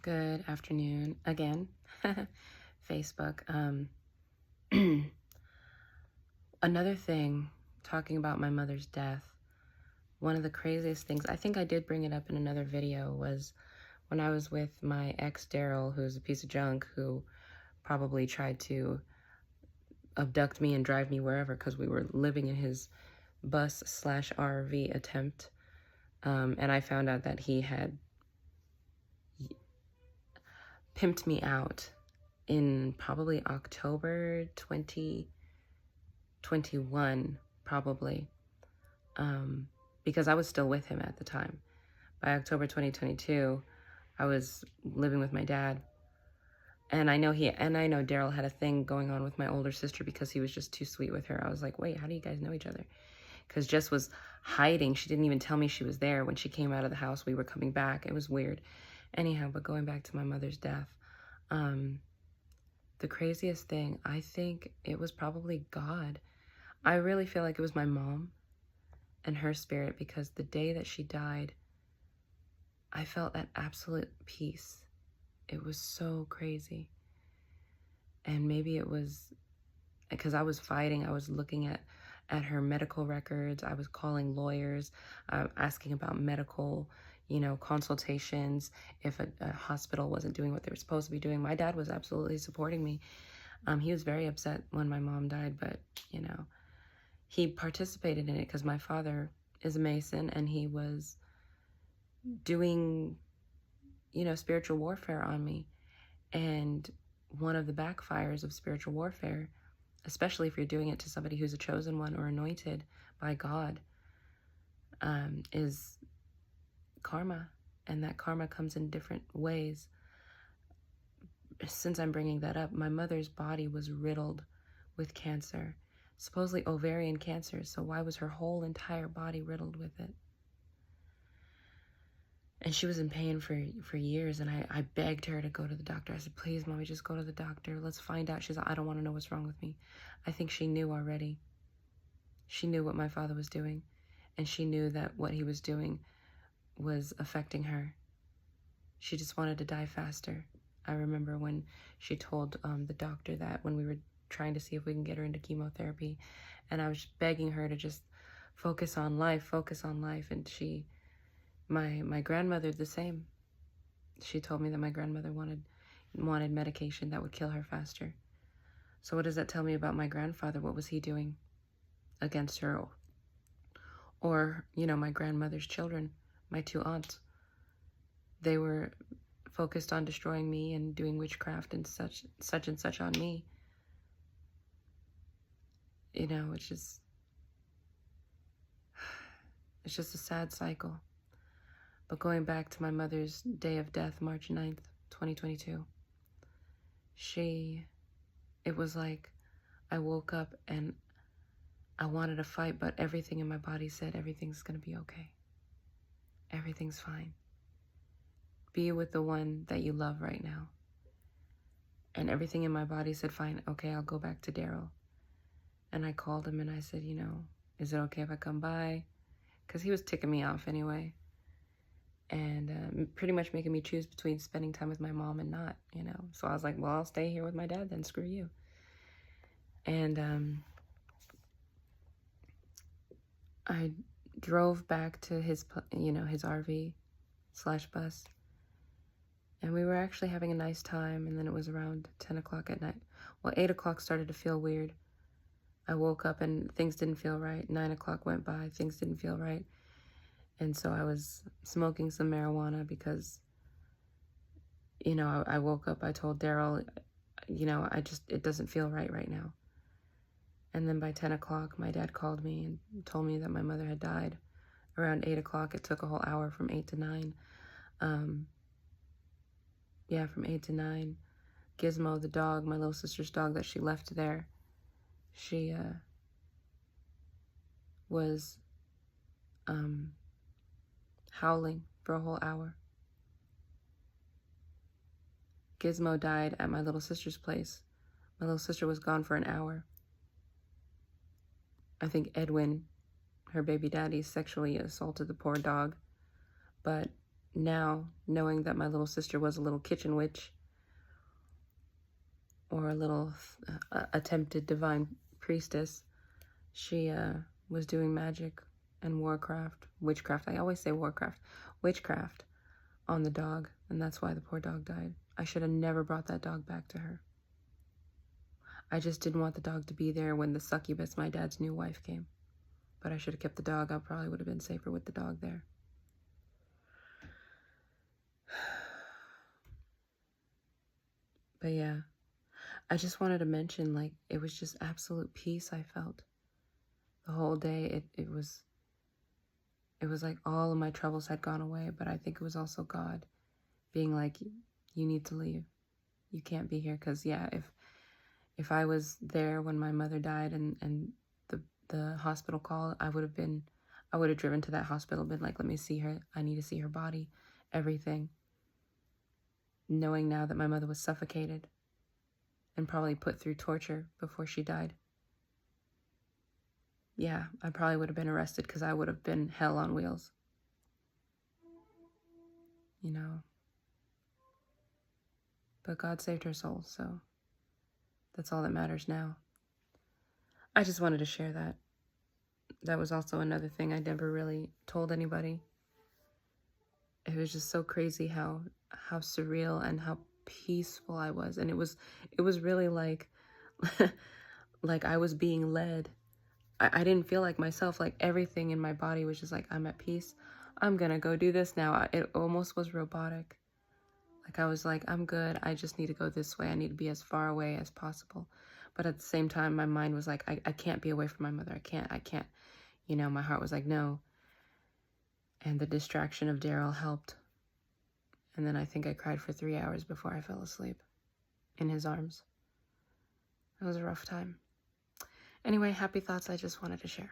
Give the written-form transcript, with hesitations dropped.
Good afternoon again. Facebook. Another thing, talking about my mother's death, one of the craziest things, I think I did bring it up in another video, was when I was with my ex Daryl, who's a piece of junk, who probably tried to abduct me and drive me wherever because we were living in his bus/RV attempt. And I found out that he had pimped me out in probably October 2021, probably, because I was still with him at the time. By October 2022, I was living with my dad. And I know Daryl had a thing going on with my older sister because he was just too sweet with her. I was like, wait, how do you guys know each other? Because Jess was hiding. She didn't even tell me she was there. When she came out of the house, we were coming back. It was weird. Anyhow, but going back to my mother's death, the craziest thing, I think it was probably God. I really feel like it was my mom and her spirit, because the day that she died, I felt at absolute peace. It was so crazy. And maybe it was because I was fighting. I was looking at her medical records. I was calling lawyers, asking about medical, consultations, if a hospital wasn't doing what they were supposed to be doing. My dad was absolutely supporting me. He was very upset when my mom died, but, he participated in it because my father is a Mason, and he was doing, spiritual warfare on me. And one of the backfires of spiritual warfare, especially if you're doing it to somebody who's a chosen one or anointed by God, is karma. And that karma comes in different ways. Since I'm bringing that up, my mother's body was riddled with cancer, supposedly ovarian cancer. So why was her whole entire body riddled with it? And she was in pain for years, and I begged her to go to the doctor. I said, please, Mommy, just go to the doctor. Let's find out. She's like, I don't want to know what's wrong with me. I think she knew already. She knew what my father was doing, and she knew that what he was doing was affecting her. She just wanted to die faster. I remember when she told the doctor that, when we were trying to see if we can get her into chemotherapy, and I was begging her to just focus on life, and my grandmother, the same. She told me that my grandmother wanted medication that would kill her faster. So what does that tell me about my grandfather? What was he doing against her? Or, my grandmother's children, my two aunts. They were focused on destroying me and doing witchcraft and such on me. It's just a sad cycle. But going back to my mother's day of death, March 9th, 2022, it was like I woke up and I wanted to fight, but everything in my body said, everything's going to be okay. Everything's fine. Be with the one that you love right now. And everything in my body said, fine, okay, I'll go back to Daryl. And I called him and I said, is it okay if I come by? Because he was ticking me off anyway. And pretty much making me choose between spending time with my mom and not, So I was like, well, I'll stay here with my dad then, screw you. And I drove back to his RV/bus. And we were actually having a nice time, and then it was around 10 o'clock at night. Well, 8 o'clock started to feel weird. I woke up and things didn't feel right. 9 o'clock went by, things didn't feel right. And so I was smoking some marijuana because, I woke up, I told Daryl, it doesn't feel right now. And then by 10 o'clock, my dad called me and told me that my mother had died. Around 8 o'clock, it took a whole hour from 8 to 9. From 8 to 9. Gizmo, the dog, my little sister's dog that she left there, she was howling for a whole hour. Gizmo died at my little sister's place. My little sister was gone for an hour. I think Edwin, her baby daddy, sexually assaulted the poor dog. But now, knowing that my little sister was a little kitchen witch, or a little attempted divine priestess, she was doing magic and witchcraft. I always say warcraft, witchcraft on the dog, and that's why the poor dog died. I should have never brought that dog back to her. I just didn't want the dog to be there when the succubus, my dad's new wife, came. But I should have kept the dog. I probably would have been safer with the dog there. But yeah, I just wanted to mention, like, it was just absolute peace I felt. The whole day, it was like all of my troubles had gone away, but I think it was also God being like, you need to leave. You can't be here. Because, yeah, if I was there when my mother died and the hospital called, I would have driven to that hospital, been like, let me see her. I need to see her body, everything. Knowing now that my mother was suffocated and probably put through torture before she died. Yeah, I probably would have been arrested because I would have been hell on wheels. You know. But God saved her soul, so that's all that matters now. I just wanted to share that. That was also another thing I never really told anybody. It was just so crazy how surreal and how peaceful I was. And it was really like, like I was being led. I didn't feel like myself. Like everything in my body was just like, I'm at peace. I'm going to go do this now. It almost was robotic. Like I was like, I'm good. I just need to go this way. I need to be as far away as possible. But at the same time, my mind was like, I can't be away from my mother. I can't. You know, my heart was like, no. And the distraction of Daryl helped. And then I think I cried for 3 hours before I fell asleep in his arms. It was a rough time. Anyway, happy thoughts I just wanted to share.